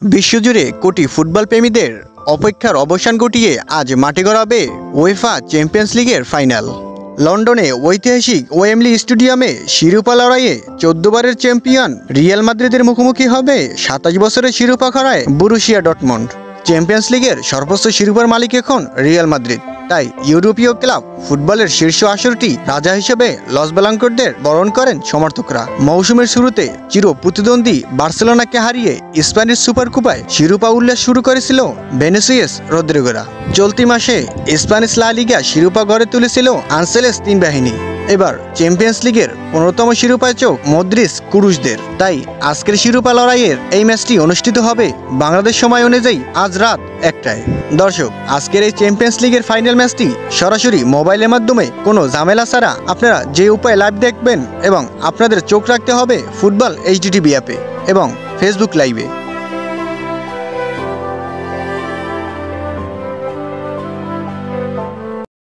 বিশ্বজুড়ে কোটি ফুটবল প্রেমীদের অপেক্ষার অবসান ঘটিয়ে আজ মাঠে গড়াবে উয়েফা চ্যাম্পিয়ন্স লিগের ফাইনাল। লন্ডনে ঐতিহাসিক ওয়েমলি স্টেডিয়ামে শিরোপা লড়াইয়ে 14 বারের চ্যাম্পিয়ন রিয়াল মাদ্রিদের মুখোমুখি হবে 27 বছরের শিরোপা খরায় বরুসিয়া ডর্টমুন্ড। চ্যাম্পিয়ন্স লিগের সর্বোচ্চ শিরোপার মালিক এখন রিয়াল মাদ্রিদ। তাই ইউরোপীয় ক্লাব ফুটবলের শীর্ষ আসরটি রাজা হিসেবে লস ব্লাঙ্কোদের বরণ করেন সমর্থকরা। মৌসুমের শুরুতে চির প্রতিদ্বন্দ্বী বার্সেলোনাকে হারিয়ে স্প্যানিশ সুপার কুপায় শিরোপা উল্লাস শুরু করেছিল ভিনিসিয়াস রদ্রিগোরা। চলতি মাসে স্প্যানিশ লা লিগা শিরোপা গড়ে তুলেছিল আনসেলেস তিন বাহিনী। এবার চ্যাম্পিয়ন্স লিগের 15তম শিরোপায় চোখ মদ্রিজ কুরুশদের। তাই আজকের শিরোপা লড়াইয়ের এই ম্যাচটি অনুষ্ঠিত হবে বাংলাদেশ সময় অনুযায়ী আজ রাত 1টায়। দর্শক, আজকের এই চ্যাম্পিয়ন্স লিগের ফাইনাল ম্যাচটি সরাসরি মোবাইলের মাধ্যমে কোনো ঝামেলা ছাড়া আপনারা যে উপায়ে লাইভ দেখবেন, এবং আপনাদের চোখ রাখতে হবে ফুটবল এইচডি টিভি অ্যাপে এবং ফেসবুক লাইভে।